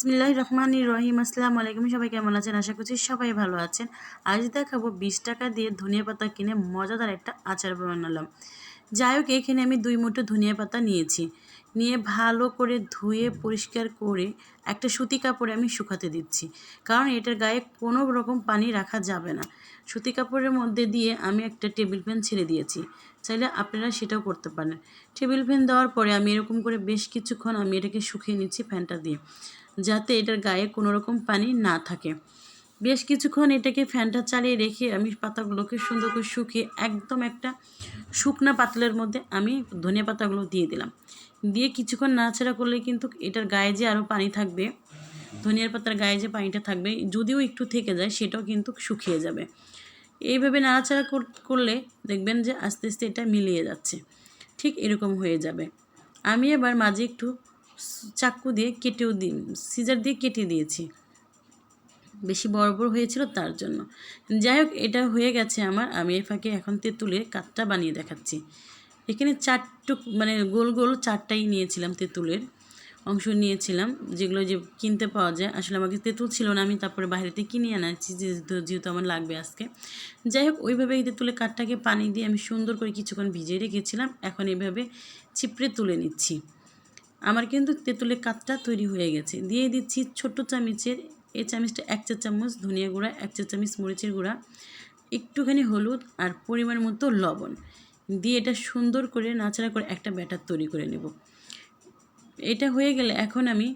বিসমিল্লাহির রহমানির রহিম। আসসালামু আলাইকুম। সবাই কেমন আছেন? আশা করছি সবাই ভালো আছেন। আজ দেখাবো 20 টাকা দিয়ে ধনিয়া পাতা কিনে মজাদার একটা আচার বানালাম। যাই হোক, এখানে আমি 2 মুঠো ধনিয়া পাতা নিয়েছি। নিয়ে ভালো করে ধুয়ে পরিষ্কার করে একটা সুতি কাপড়ে আমি শুকাতে দিচ্ছি, কারণ এটার গায়ে কোনো রকম পানি রাখা যাবে না। সুতি কাপড়ের মধ্যে দিয়ে আমি একটা টেবিল ফ্যান ছেড়ে দিয়েছি, চাইলে আপনারা সেটাও করতে পারেন। টেবিল ফ্যান দেওয়ার পরে আমি এরকম করে বেশ কিছুক্ষণ আমি এটাকে শুকিয়ে নিচ্ছি ফ্যানটা দিয়ে, যাতে এটার গায়ে কোনো রকম পানি না থাকে। বেশ কিছুক্ষণ এটাকে ফ্যানটা চালিয়ে রেখে আমি পাতাগুলোকে সুন্দর করে শুকিয়ে একদম একটা শুকনা পাতলের মধ্যে আমি ধনিয়া পাতাগুলো দিয়ে দিলাম। দিয়ে কিছুক্ষণ নাড়াচাড়া করলে কিন্তু এটার গায়ে যে আরও পানি থাকবে, ধনিয়ার পাতার গায়ে যে পানিটা থাকবে, যদিও একটু থেকে যায় সেটাও কিন্তু শুকিয়ে যাবে। এইভাবে নাড়াচাড়া করলে দেখবেন যে আস্তে আস্তে এটা মিলিয়ে যাচ্ছে, ঠিক এরকম হয়ে যাবে। আমি এবার মাঝে একটু চাকু দিয়ে কেটেও সিজার দিয়ে কেটে দিয়েছি, বেশি বড় বড় হয়েছিল তার জন্য। যাই হোক, এটা হয়ে গেছে আমার। আমি এই ফাঁকে এখন তেঁতুলের কাঠটা বানিয়ে দেখাচ্ছি। এখানে মানে গোল গোল 4টাই নিয়েছিলাম, তেঁতুলের অংশ নিয়েছিলাম, যেগুলো যে কিনতে পাওয়া যায়। আসলে আমাকে তেঁতুল ছিল না, আমি তারপরে বাইরেতে কিনে আনাচ্ছি যেহেতু আমার লাগবে আজকে। যাই হোক, ওইভাবে এই তেঁতুলের কাঠটাকে পানি দিয়ে আমি সুন্দর করে কিছুক্ষণ ভিজিয়ে রেখেছিলাম। এখন এইভাবে চিপড়ে তুলে নিচ্ছি। আমার কিন্তু তেঁতুলের কাঠটা তৈরি হয়ে গেছে। দিয়ে দিচ্ছি ছোট্ট চামচের, এই চামচটা 1 চা চামচ ধনিয়া গুঁড়া, 1 চা চামচ মরিচের গুঁড়া, একটুখানি হলুদ আর পরিমাণ মতো লবণ দিয়ে এটা সুন্দর করে নাড়াচাড়া করে একটা ব্যাটার তৈরি করে নেব। এটা হয়ে গেলে এখন আমি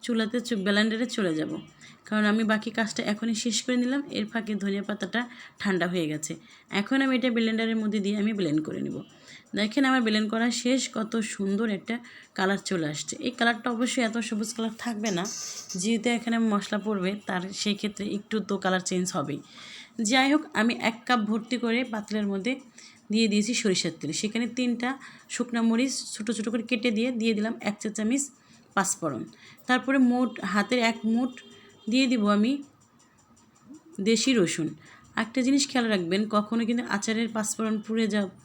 চুলাতে ব্লেন্ডারে চলে যাব, কারণ আমি বাকি কাজটা এখনই শেষ করে নিলাম। এর ফাঁকে ধনিয়া পাতাটা ঠান্ডা হয়ে গেছে। এখন আমি এটা ব্লেন্ডারের মধ্যে দিয়ে আমি ব্লেন্ড করে নেব। দেখেন আমার ব্লেন্ড করা শেষ, কত সুন্দর একটা কালার চলে আসছে। এই কালারটা অবশ্যই এত সবুজ কালার থাকবে না, যেহেতু এখানে মশলা পড়বে, তার সেই ক্ষেত্রে একটু তো কালার চেঞ্জ হবেই। যাই হোক, আমি 1 কাপ ভর্তি করে পাতলের মধ্যে দিয়ে দিয়েছি সরিষার তেল। সেখানে 3টা শুকনো মরিচ ছোটো ছোটো করে কেটে দিয়ে দিলাম 1 চা চামচ পাঁচফোড়ন। তারপরে হাতের 1 মুঠ দিয়ে দিব আমি দেশি রসুন। একটা জিনিস খেয়াল রাখবেন, কখনো কিন্তু আচারের পাঁচফোড়ন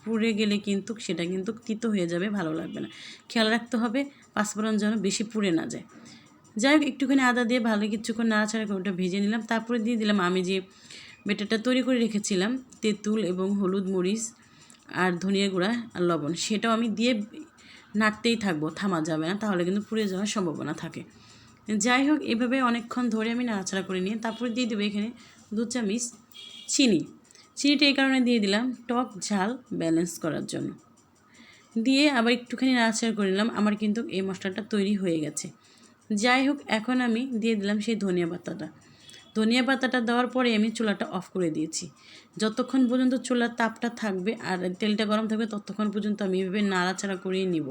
পুড়ে গেলে কিন্তু সেটা কিন্তু তিতো হয়ে যাবে, ভালো লাগবে না। খেয়াল রাখতে হবে পাঁচফোড়ন যেন বেশি পুড়ে না যায়। যাই হোক, একটুখানি আদা দিয়ে ভালো কিছুক্ষণ নাড়াচাড়া করে ওটা ভেজে নিলাম। তারপরে দিয়ে দিলাম আমি যে ব্যাটারটা তৈরি করে রেখেছিলাম, তেঁতুল এবং হলুদ, মরিচ আর ধনিয়া গুঁড়া আর লবণ, সেটাও আমি দিয়ে নাড়তেই থাকবো, থামা যাবে না, তাহলে কিন্তু পুড়ে যাওয়ার সম্ভাবনা থাকে। যাই হোক, এভাবে অনেকক্ষণ ধরে আমি নাড়াচাড়া করে নিয়ে তারপরে দিয়ে দেবো এখানে 2 চামচ চিনিটা এই কারণে দিয়ে দিলাম টক ঝাল ব্যালেন্স করার জন্য। দিয়ে আবার একটুখানি নাড়াচাড়া করে নিলাম। আমার কিন্তু এই মশলাটা তৈরি হয়ে গেছে। যাই হোক, এখন আমি দিয়ে দিলাম সেই ধনিয়া পাতাটা দেওয়ার পরে আমি চুলাটা অফ করে দিয়েছি। যতক্ষণ পর্যন্ত চুলার তাপটা থাকবে আর তেলটা গরম থাকবে, ততক্ষণ পর্যন্ত আমি এভাবে নাড়াচাড়া করেই নিব।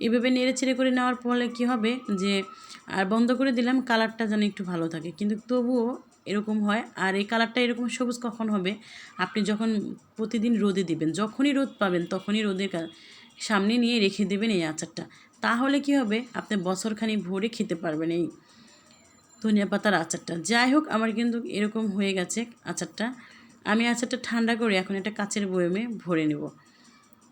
এভাবে নেড়েচেড়ে করে নেওয়ার ফলে কী হবে যে, আর বন্ধ করে দিলাম, কালারটা যেন একটু ভালো থাকে, কিন্তু তবুও এরকম হয়। আর এই কালারটা এরকম সবুজ কখন হবে, আপনি যখন প্রতিদিন রোদে দিবেন, যখনই রোদ পাবেন তখনই রোদের সামনে নিয়ে রেখে দেবেন এই আচারটা। তাহলে কী হবে, আপনি বছরখানি ভরে খেতে পারবেন এই ধনিয়া পাতার আচারটা। যাই হোক, আমার কিন্তু এরকম হয়ে গেছে আচারটা। আমি আচারটা ঠান্ডা করে এখন একটা কাচের বয়মে ভরে নেব।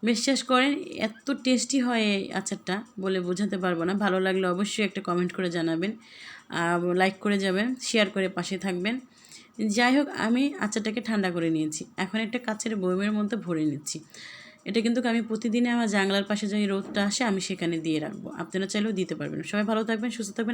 বিশ্বাস করেন, এত টেস্টি হয় এই আচারটা, বলে বোঝাতে পারবো না। ভালো লাগলে অবশ্যই একটা কমেন্ট করে জানাবেন, লাইক করে যাবেন, শেয়ার করে পাশে থাকবেন। যাই হোক, আমি আচারটাকে ঠান্ডা করে নিয়েছি, এখন একটা কাচের বয়মের মধ্যে ভরে নিচ্ছি। এটা কিন্তু আমি প্রতিদিনে আমার জানলার পাশে যে রোদটা আসে আমি সেখানে দিয়ে রাখবো, আপনারা চাইলেও দিতে পারবেন। সবাই ভালো থাকবেন, সুস্থ থাকবেন।